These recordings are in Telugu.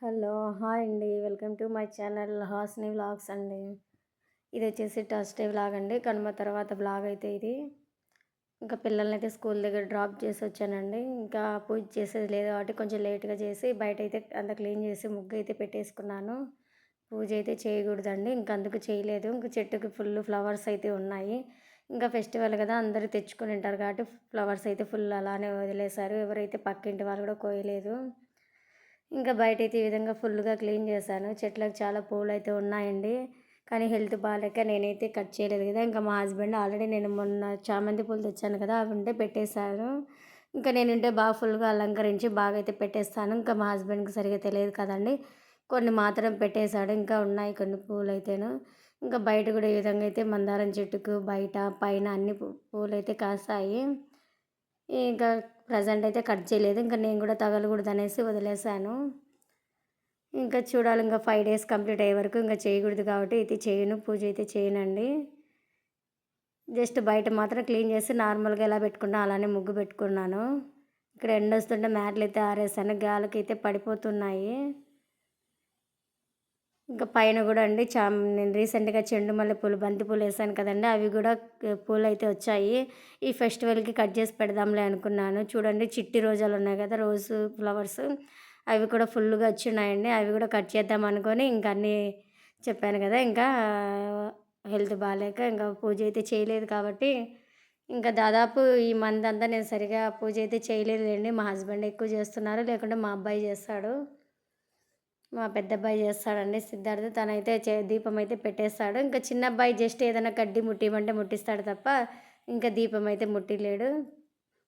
హలో! హాయ్ అండి. Welcome to my channel Hasini vlogs అండి. ఇది వచ్చేసి థర్స్‌డే వ్లాగ్ అండి. కనుమ తర్వాత వ్లాగ్ అయితే ఇది. ఇంకా పిల్లలనైతే స్కూల్ దగ్గర డ్రాప్ చేసి వచ్చానండి. ఇంకా పూజ చేసేది లేదు కాబట్టి కొంచెం లేట్‌గా చేసి బయటైతే అంతా క్లీన్ చేసి ముగ్గైతే పెట్టేసుకున్నాను. పూజ అయితే చేయకూడదండి. ఇంక అందుకు చేయలేదు. ఇంక చెట్టుకి ఫుల్ ఫ్లవర్స్ అయితే ఉన్నాయి. ఇంకా ఫెస్టివల్ కదా! అందరూ తెచ్చుకొని ఉంటారు కాబట్టి ఫ్లవర్స్ అయితే ఫుల్ అలానే వదిలేశారు. ఎవరైతే పక్కింటి వాళ్ళు కూడా కోయలేదు. ఇంకా బయటైతే ఈ విధంగా ఫుల్‌గా క్లీన్ చేశాను. చెట్లకు చాలా పూలైతే ఉన్నాయండి. కానీ హెల్త్ బాలేక నేనైతే కట్ చేయలేదు కదా! ఇంకా మా హస్బెండ్ ఆల్రెడీ నేను మొన్న చామంతి పూలు తెచ్చాను కదా! అవి ఉంటే పెట్టేశాను. ఇంకా నేనుంటే బాగా ఫుల్‌గా అలంకరించి బాగా అయితే పెట్టేస్తాను. ఇంకా మా హస్బెండ్‌కి సరిగ్గా తెలియదు కదండీ! కొన్ని మాత్రం పెట్టేశాడు. ఇంకా ఉన్నాయి కొన్ని పూలైతేను. ఇంకా బయట కూడా ఈ విధంగా అయితే మందారం చెట్టుకు బయట, పైన అన్ని పూలైతే కాస్తాయి. ఇంకా ప్రెజెంట్ అయితే కట్ చేయలేదు. ఇంకా నేను కూడా తగలకూడదనేసి వదిలేసాను. ఇంకా చూడాలి, ఇంకా 5 డేస్ కంప్లీట్ అయ్యే వరకు ఇంకా చేయకూడదు కాబట్టి అయితే చేయను. పూజ అయితే చేయనండి. జస్ట్ బయట మాత్రం క్లీన్ చేసి నార్మల్‌గా ఎలా పెట్టుకున్నా అలానే ముగ్గు పెట్టుకున్నాను. ఇక్కడ ఎండొస్తుంటే మ్యాట్‌లయితే ఆరేసాను. గాలికైతే పడిపోతున్నాయి. ఇంకా పైన గూడా అండి నేను రీసెంట్‌గా చెండు మల్లె పూలు, బంతి పూలేసాను కదండీ! అవి గూడా పూలైతే వచ్చాయి. ఈ ఫెస్టివల్‌కి కట్ చేసి పెడదాంలే అనుకున్నాను. చూడండి చిట్టి రోజాలున్నాయి గదా! రోసు ఫ్లవర్స్ అవి కూడా ఫుల్‌గా వచ్చున్నాయండి. అవి గూడా కట్ చేద్దాం అనుకోని ఇంక అన్నీ చెప్పాను గదా! ఇంకా హెల్త్ బాలేక ఇంకా పూజ అయితే చేయలేదు కాబట్టి, ఇంకా దాదాపు ఈ మంత్ అంతా నేను సరిగ్గా పూజ అయితే చేయలేదులెండి. మా హస్బెండ్ ఎక్కువ చేస్తున్నారు. లేకుంటే మా అబ్బాయి చేస్తాడు. మా పెద్దబ్బాయి చేస్తాడండి సిద్ధార్థ్. తనైతే దీపం అయితే పెట్టేస్తాడు. ఇంకా చిన్నబ్బాయి జస్ట్ ఏదైనా కడ్డీ ముట్టియమంటే ముట్టిస్తాడు తప్ప, ఇంకా దీపం అయితే ముట్టియలేడు.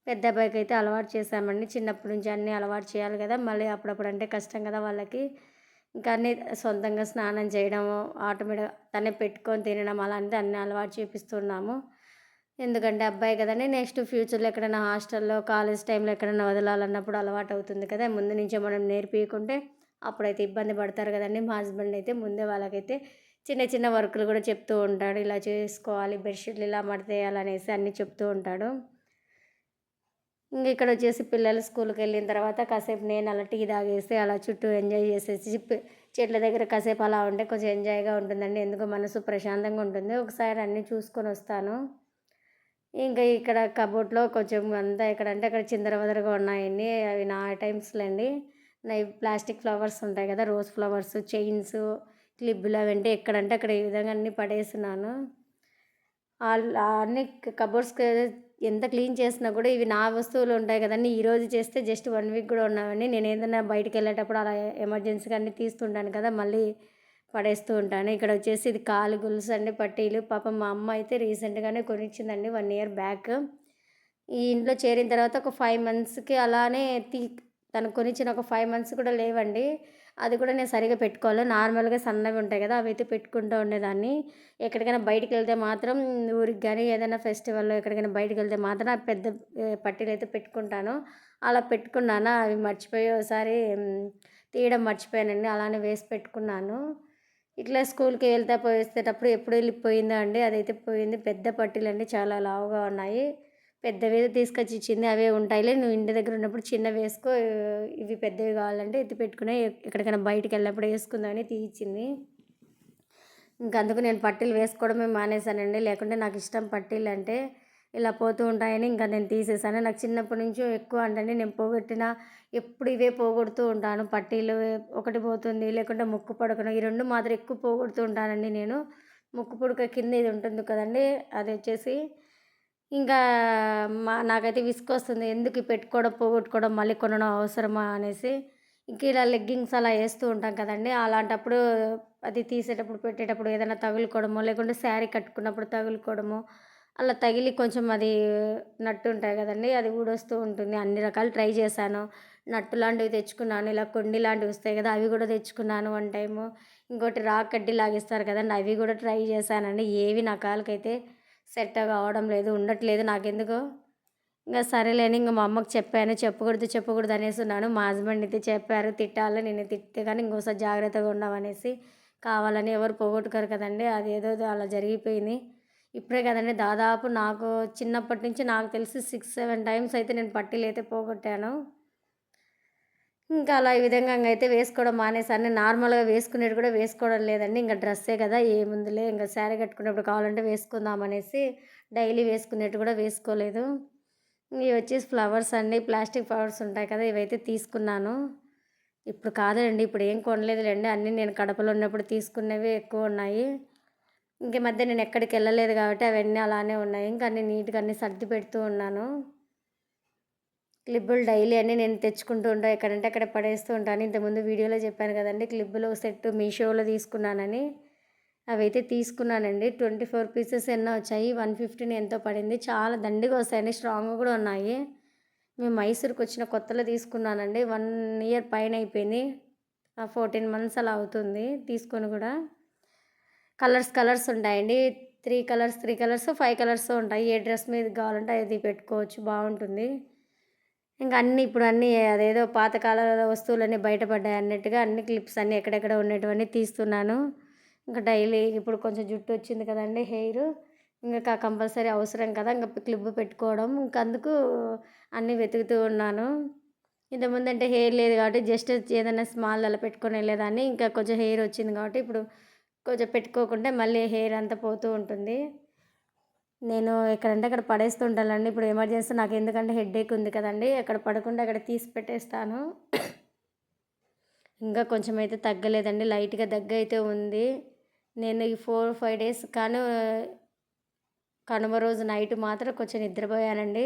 పెద్దబ్బాయికైతే అలవాటు చేశామండి. చిన్నప్పటి నుంచి అన్నీ అలవాటు చేయాలి కదా! మళ్ళీ అప్పుడప్పుడు అంటే కష్టం కదా వాళ్ళకి. ఇంకా అన్నీ సొంతంగా స్నానం చేయడము, ఆటోమేటిక్‌గా తనే పెట్టుకొని తినడం అలాంటిది అన్నీ అలవాటు చేపిస్తున్నాము. ఎందుకంటే అబ్బాయి కదండీ! నెక్స్ట్ ఫ్యూచర్‌లో ఎక్కడైనా హాస్టల్‌లో, కాలేజ్ టైంలో ఎక్కడైనా వదలాలన్నప్పుడు అలవాటవుతుంది కదా! ముందు నుంచే మనం నేర్పియకుంటే అప్పుడైతే ఇబ్బంది పడతారు కదండీ! మా హస్బెండ్ అయితే ముందే వాళ్ళకైతే చిన్న చిన్న వర్కులు కూడా చెప్తూ ఉంటాడు. ఇలా చేసుకోవాలి, బెడ్‌షీట్లు ఇలా మడతేయాలనేసి అన్నీ చెప్తూ ఉంటాడు. ఇంక ఇక్కడొచ్చేసి పిల్లలు స్కూలుకెళ్ళిన తర్వాత కాసేపు నేను అలా టీ తాగేసి అలా చుట్టూ ఎంజాయ్ చేసేసి చెట్ల దగ్గర కాసేపు అలా ఉంటే కొంచెం ఎంజాయ్‌గా ఉంటుందండి. ఎందుకో మనసు ప్రశాంతంగా ఉంటుంది. ఒకసారి అన్నీ చూసుకొనొస్తాను. ఇంకా ఇక్కడ కబోర్డ్‌లో కొంచెం అంతా ఎక్కడంటే అక్కడ చిందరవందరగా ఉన్నాయండి. అవి నా ఐటెమ్స్‌లండి. నాయి ప్లాస్టిక్ ఫ్లవర్స్ ఉంటాయి కదా! రోజ్ ఫ్లవర్స్, చైన్స్, క్లిప్పులు అవంటే ఎక్కడంటే అక్కడ ఈ విధంగా అన్నీ పడేసున్నాను. అన్ని కబోర్డ్స్‌కి ఎంత క్లీన్ చేసినా కూడా ఇవి నా వస్తువులు ఉంటాయి కదండీ! ఈరోజు చేస్తే జస్ట్ 1 వీక్ కూడా ఉండవండి. నేనేదైనా బయటికెళ్ళేటప్పుడు అలా ఎమర్జెన్సీగా అన్నీ తీస్తుంటాను కదా! మళ్ళీ పడేస్తూ ఉంటాను. ఇక్కడొచ్చేసి ఇది కాలు గొలుసండి, పట్టీలు. పాపం మా అమ్మ అయితే రీసెంట్‌గానే కొనిచ్చిందండి 1 ఇయర్ బ్యాక్. ఈ ఇంట్లో చేరిన తర్వాత ఒక 5 మంత్స్‌కి అలానే తను కొనిచ్చిన ఒక 5 మంత్స్ కూడా లేవండి. అది కూడా నేను సరిగ్గా పెట్టుకోలేదు. నార్మల్‌గా సన్నవి ఉంటాయి కదా! అవైతే పెట్టుకుంటూ ఉండేదాన్ని. ఎక్కడికైనా బయటికెళ్తే మాత్రం ఊరికి గాని, ఏదైనా ఫెస్టివల్‌లో ఎక్కడికైనా బయటికెళ్తే మాత్రం ఆ పెద్ద పట్టీలైతే పెట్టుకుంటాను. అలా పెట్టుకున్నానా అవి మర్చిపోయి ఓసారి తీయడం మర్చిపోయానండి. అలానే వేసి పెట్టుకున్నాను. ఇట్లా స్కూల్‌కి వెళ్తా పోయేసేటప్పుడు ఎప్పుడు వెళ్ళిపోయిందో అండి. అదైతే పోయింది. పెద్ద పట్టీలండి చాలా లావుగా ఉన్నాయి. పెద్దవేదో తీసుకొచ్చి ఇచ్చింది. అవే ఉంటాయిలే నువ్వు ఇంటి దగ్గర ఉన్నప్పుడు చిన్నవేసుకో, ఇవి పెద్దవి కావాలంటే ఎత్తి పెట్టుకునేయి ఎక్కడికైనా బయటికెళ్ళినప్పుడు ఏసుకుందామని తీయిచ్చింది. ఇంక అందుకు నేను పట్టీలు వేసుకోవడమే మానేశానండి. లేకుంటే నాకిష్టం పట్టీలంటే. ఇలా పోతూ ఉంటాయని ఇంకా నేను తీసేసాను. నాకు చిన్నప్పటి నుంచి ఎక్కువ అంటే నేను పోగొట్టిన ఎప్పుడు ఇవే పోగొడుతూ ఉంటాను. పట్టీలు ఒకటి పోతుంది, లేకుంటే ముక్కు పుడకను. ఈ 2 మాత్రం ఎక్కువ పోగొడుతూ ఉంటానండి నేను. ముక్కు పుడక కింద ఇది ఉంటుంది కదండీ! అదొచ్చేసి ఇంకా నాకైతే విసుగొస్తుంది. ఎందుకు ఈ పెట్టుకోవడం, పోగొట్టుకోవడం, మళ్ళీ కొనడం అవసరమా అనేసి. ఇంక ఇలా లెగ్గింగ్స్ అలా ఏస్తూ ఉంటాం కదండీ! అలాంటప్పుడు అది తీసేటప్పుడు, పెట్టేటప్పుడు ఏదైనా తగులుకోవడమో, లేకుంటే శారీ కట్టుకున్నప్పుడు తగులుకోవడమో, అలా తగిలి కొంచెం అది నట్టు ఉంటాయి కదండీ! అది ఊడొస్తూ ఉంటుంది. అన్ని రకాలు ట్రై చేశాను. నట్టు లాంటివి తెచ్చుకున్నాను. ఇలా కొండి లాంటివి వస్తాయి కదా! అవి కూడా తెచ్చుకున్నాను వన్ టైము. ఇంకోటి రాక్ కడ్డీ లాగిస్తారు కదండీ! అవి కూడా ట్రై చేశానండి. ఏవి నా కాళ్ళకైతే సెట్ కావడం లేదు. ఉండట్లేదు నాకెందుకో. ఇంగ సరేలే అని ఇంగ మా అమ్మకి చెప్పాను. చెప్పకూడదు, చెప్పకూడదు అనేసున్నాను. మా హస్బెండ్ అయితే చెప్పారు. తిట్టాలి. నేను తిడితే గాని ఇంకోసారి జాగ్రత్తగా ఉండమనేసి. కావాలని ఎవరు పోగొట్టుకోరు కదండీ! అదేదో అలా జరిగిపోయింది. ఇప్పుడే కదండీ దాదాపు నాకు చిన్నప్పటి నుంచి నాకు తెలిసి 6, 7 టైమ్స్ అయితే నేను పట్టీలైతే పోగొట్టాను. ఇంకా అలా ఈ విధంగా అయితే వేసుకోవడం మానేసాను. నార్మల్‌గా వేసుకునేవి కూడా వేసుకోవడం లేదండి. ఇంక డ్రెస్సే కదా! ఏముందిలే ఇంక శారీ కట్టుకున్నప్పుడు కావాలంటే వేసుకుందాం అనేసి డైలీ వేసుకునేటివి కూడా వేసుకోలేదు. ఇవి వచ్చేసి ఫ్లవర్స్ అండి. ప్లాస్టిక్ ఫ్లవర్స్ ఉంటాయి కదా! ఇవైతే తీసుకున్నాను. ఇప్పుడు కాదండి. ఇప్పుడు ఏం కొనలేదులెండి. అన్నీ నేను కడపలో ఉన్నప్పుడు తీసుకున్నవే ఎక్కువున్నాయి. ఇంక ఈ మధ్య నేను ఎక్కడికెళ్ళలేదు కాబట్టి అవన్నీ అలానే ఉన్నాయి. ఇంక అన్నీ నీట్‌గా అన్నీ సర్ది పెడుతూ ఉన్నాను. క్లిప్పులు డైలీ అన్నీ నేను తెచ్చుకుంటూ ఉంటా. ఎక్కడంటే అక్కడ పడేస్తూ ఉంటాను. ఇంతకుముందు వీడియోలో చెప్పాను కదండీ! క్లిప్పులు సెట్ మీషోలో తీసుకున్నానని. అవైతే తీసుకున్నానండి. 24 పీసెస్ ఎన్నో వచ్చాయి. 115 ఎంతో పడింది. చాలా దండిగా వస్తాయండి. స్ట్రాంగ్‌గా కూడా ఉన్నాయి. మేము మైసూర్‌కొచ్చిన కొత్తలో తీసుకున్నానండి. 1 ఇయర్ పైన అయిపోయింది. 14 మంత్స్ అలా అవుతుంది తీసుకొని కూడా. కలర్స్ ఉంటాయండి. 3 కలర్స్, 5 కలర్స్ ఉంటాయి. ఏ డ్రెస్ మీదకి కావాలంటే అది పెట్టుకోవచ్చు. బావుంటుంది. ఇంక ఇప్పుడు అన్నీ అదేదో పాతకాల వస్తువులన్నీ బయటపడ్డాయి అన్నట్టుగా అన్ని క్లిప్స్ అన్నీ ఎక్కడెక్కడ ఉన్నటివన్నీ తీస్తున్నాను. ఇంకా డైలీ ఇప్పుడు కొంచెం జుట్టు వచ్చింది కదండీ హెయిరు. ఇంకా కంపల్సరీ అవసరం కదా! ఇంక క్లిప్ పెట్టుకోవడం. ఇంక అందుకు అన్నీ వెతుకుతూ ఉన్నాను. ఇంతకుముందంటే హెయిర్ లేదు కాబట్టి జస్ట్ ఏదైనా స్మాల్ అలా పెట్టుకొని వెళ్ళేదాన్ని. ఇంకా కొంచెం హెయిర్ వచ్చింది కాబట్టి ఇప్పుడు కొంచెం పెట్టుకోకుంటే మళ్ళీ హెయిర్ అంతా పోతూ ఉంటుంది. నేను ఎక్కడంటే అక్కడ పడేస్తూ ఉంటానండి. ఇప్పుడు ఎమర్జెన్సీ నాకు ఎందుకంటే హెడ్‌ఏక్ ఉంది కదండీ! అక్కడ పడకుండా అక్కడ తీసి పెట్టేస్తాను. ఇంకా కొంచెం అయితే తగ్గలేదండి. లైట్‌గా దగ్గైతే ఉంది. నేను ఈ 4, 5 డేస్ కనుమ రోజు నైట్ మాత్రం కొంచెం నిద్రపోయానండి.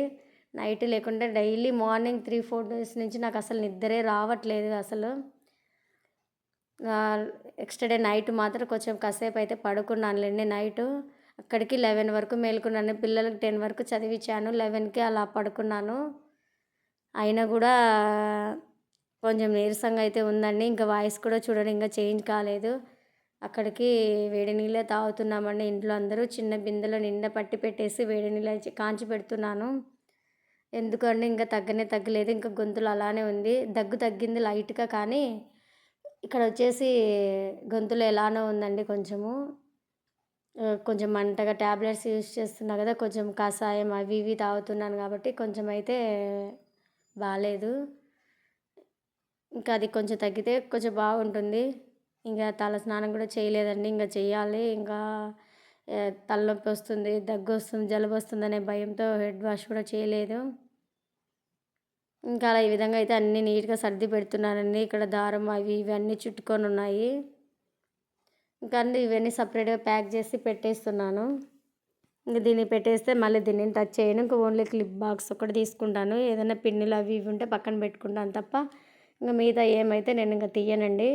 నైట్ లేకుంటే డైలీ మార్నింగ్ 3, 4 డేస్ నుంచి నాకు అసలు నిద్రే రావట్లేదు అసలు. నెక్స్ట్ డే నైట్ మాత్రం కొంచెం కాసేపు అయితే పడుకున్నానులెండి నైటు. అక్కడికి 11 వరకు మేలుకున్నాను. పిల్లలకి 10 వరకు చదివించాను. 11కి అలా పడుకున్నాను. అయినా గూడా కొంచెం నీరసంగా అయితే ఉందండి. ఇంకా వాయిస్ కూడా చూడండి ఇంకా చేంజ్ కాలేదు. అక్కడికి వేడి నీళ్ళే తాగుతున్నామండి ఇంట్లో అందరూ. చిన్న బిందెలో నిండా పట్టి పెట్టేసి వేడి నీళ్ళు కాంచి పెడుతున్నాను. ఎందుకండి ఇంకా తగ్గలేదు. ఇంకా గొంతులో అలానే ఉంది. దగ్గు తగ్గింది లైట్‌గా కానీ ఇక్కడ వచ్చేసి గొంతులో ఎలానో ఉందండి కొంచెము. కొంచెం మంటగా టాబ్లెట్స్ యూజ్ చేస్తున్నా కదా! కొంచెం కషాయం అవి ఇవి తాగుతున్నాను కాబట్టి కొంచెం అయితే బాలేదు. ఇంకా అది కొంచెం తగ్గితే కొంచెం బాగుంటుంది. ఇంకా తల స్నానం కూడా చేయలేదండి. ఇంక చెయ్యాలి. ఇంకా తలనొప్పి వస్తుంది, దగ్గొస్తుంది, జలుబొస్తుందనే భయంతో హెడ్ వాష్ కూడా చేయలేదు. ఇంకా అలా ఈ విధంగా అయితే అన్నీ నీట్‌గా సర్ది పెడుతున్నానండి. ఇక్కడ దారం అవి ఇవి అన్నీ చుట్టుకొనున్నాయి. ఇంకా అన్నీ ఇవన్నీ సపరేట్‌గా ప్యాక్ చేసి పెట్టేస్తున్నాను. ఇంక దీన్ని పెట్టేస్తే మళ్ళీ దీన్ని టచ్ చేయను. ఇంక ఓన్లీ క్లిప్ బాక్స్ ఒకటి తీసుకుంటాను. ఏదైనా పిన్నులు అవి ఇవి ఉంటే పక్కన పెట్టుకుంటాను తప్ప ఇంక మిగతా ఏమైతే నేను ఇంక తీయనండి.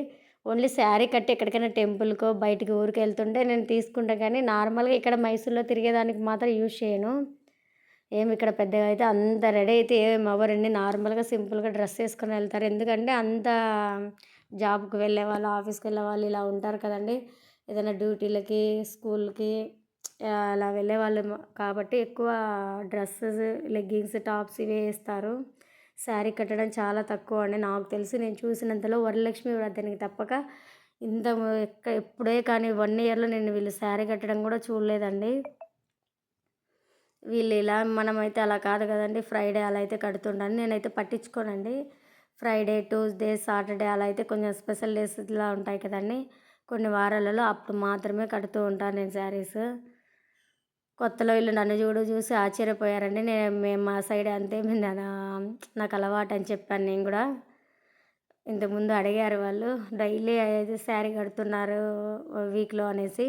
ఓన్లీ శారీ కట్టి ఎక్కడికైనా టెంపుల్‌కో బయటికి ఊరికి వెళ్తుంటే నేను తీసుకుంటా కానీ నార్మల్‌గా ఇక్కడ మైసూర్‌లో తిరిగేదానికి మాత్రం యూజ్ చేయను. ఏమి ఇక్కడ పెద్దగా అయితే అంత రెడీ అయితే ఏమి అవ్వరండి. నార్మల్‌గా సింపుల్‌గా డ్రెస్ ఏసుకొని వెళ్తారు. ఎందుకంటే జాబ్‌కి వెళ్ళేవాళ్ళు, ఆఫీస్‌కి వెళ్ళేవాళ్ళు ఇలా ఉంటారు కదండీ! ఏదైనా డ్యూటీలకి, స్కూల్‌కి అలా వెళ్ళేవాళ్ళు కాబట్టి ఎక్కువ డ్రెస్సెస్, లెగ్గింగ్స్, టాప్స్ ఇవే ఏస్తారు. శారీ కట్టడం చాలా తక్కువ అండి. నాకు తెలిసి నేను చూసినంతలో వరలక్ష్మి వ్రతానికి తప్పక ఇంత ఎప్పుడే కానీ 1 ఇయర్‌లో నేను వీళ్ళు శారీ కట్టడం కూడా చూడలేదండి. వీళ్ళు ఇలా మనమైతే అలా కాదు కదండీ! ఫ్రైడే అలా అయితే కడుతుంటాను. నేనైతే పట్టించుకోనండి. ఫ్రైడే, ట్యూస్‌డే, సాటర్డే అలా అయితే కొంచెం స్పెషల్ డేస్ ఇలా ఉంటాయి కదండీ! కొన్ని వారాలలో అప్పుడు మాత్రమే కడుతూ ఉంటాను నేను శారీస్. కొత్తలో వీళ్ళు నన్ను చూసి ఆశ్చర్యపోయారండి. మేము మా సైడ్ అంతే నాకు అలవాటని చెప్పాను నేను గూడా. ఇంతకుముందు అడిగారు వాళ్ళు. డైలీ అయితే శారీ కడుతున్నారు వీక్‌లో అనేసి.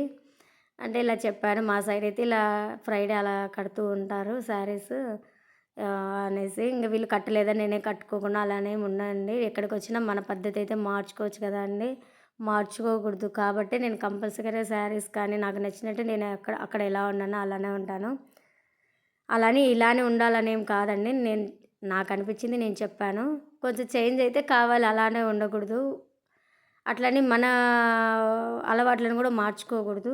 అంటే ఇలా చెప్పాను. మా సైడ్ అయితే ఇలా ఫ్రైడే అలా కడుతూ ఉంటారు శారీస్ అనేసి. ఇంక వీళ్ళు కట్టలేదని నేనే కట్టుకోకుండా అలానే ఉన్నానండి. ఎక్కడికొచ్చినా మన పద్ధతి అయితే మార్చుకోవచ్చు కదండీ! మార్చుకోకూడదు. కాబట్టి నేను కంపల్సరీగా శారీస్ కానీ నాకు నచ్చినట్టు నేను అక్కడ ఎలా ఉన్నానో అలానే ఉంటాను. అలాని ఇలానే ఉండాలనేం కాదండి. నాకనిపించింది నేను చెప్పాను. కొంచెం చేంజ్ అయితే కావాలి అలానే ఉండకూడదు. అట్లని మన అలవాట్లను కూడా మార్చుకోకూడదు.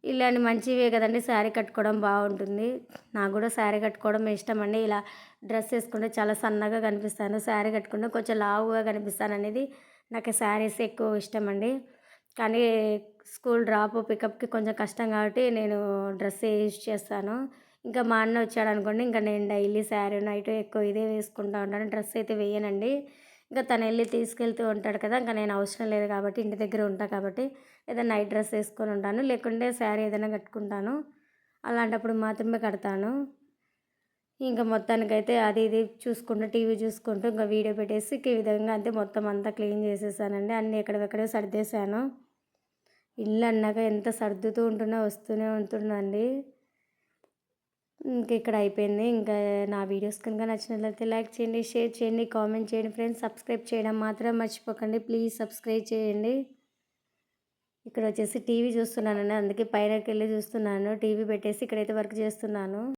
ఇలాంటి మంచివే కదండీ! శారీ కట్టుకోవడం బాగుంటుంది. నాకు కూడా శారీ కట్టుకోవడం ఇష్టమండి. ఇలా డ్రెస్ ఏసుకుంటే చాలా సన్నగా కనిపిస్తాను. శారీ కట్టుకుంటే కొంచెం లావుగా కనిపిస్తాననేది నాకు శారీస్ ఎక్కువ ఇష్టమండి. కానీ స్కూల్ డ్రాప్, పికప్‌కి కొంచెం కష్టం కాబట్టి నేను డ్రెస్సే యూజ్ చేస్తాను. ఇంకా మా అన్న వచ్చాడనుకోండి ఇంక నేను డైలీ శారీ, నైట్ ఎక్కువ ఇదే వేసుకుంటా ఉంటాను. డ్రెస్ అయితే వేయనండి. ఇంకా తను వెళ్ళి తీసుకెళ్తూ ఉంటాడు కదా, ఇంకా నేను అవసరం లేదు కాబట్టి ఇంటి దగ్గర ఉంటా కాబట్టి ఏదైనా నైట్ డ్రెస్ వేసుకొని ఉంటాను, లేకుంటే శారీ ఏదైనా కట్టుకుంటాను. అలాంటప్పుడు మాత్రమే కడతాను. ఇంకా మొత్తానికైతే అది ఇది చూసుకుంటూ టీవీ చూసుకుంటూ ఇంకా వీడియో పెట్టేసి ఈ విధంగా అంతే మొత్తం అంతా క్లీన్ చేసేసానండి. అన్నీ ఎక్కడెక్కడే సర్దేశాను. ఇల్లు అన్నాక ఎంత సర్దుతూ ఉంటున్నా వస్తూనే ఉంటుందండి. ఇంక ఇక్కడ అయిపోయింది. ఇంకా నా వీడియోస్ కనుక నచ్చినట్లయితే లైక్ చేయండి, షేర్ చేయండి, కామెంట్ చేయండి ఫ్రెండ్స్. సబ్స్క్రైబ్ చేయడం మాత్రం మర్చిపోకండి. ప్లీజ్ సబ్స్క్రైబ్ చేయండి. ఇక్కడ వచ్చేసి టీవీ చూస్తున్నానండి, అందుకే పైనకి వెళ్ళి చూస్తున్నాను. టీవీ పెట్టేసి ఇక్కడైతే వర్క్ చేస్తున్నాను.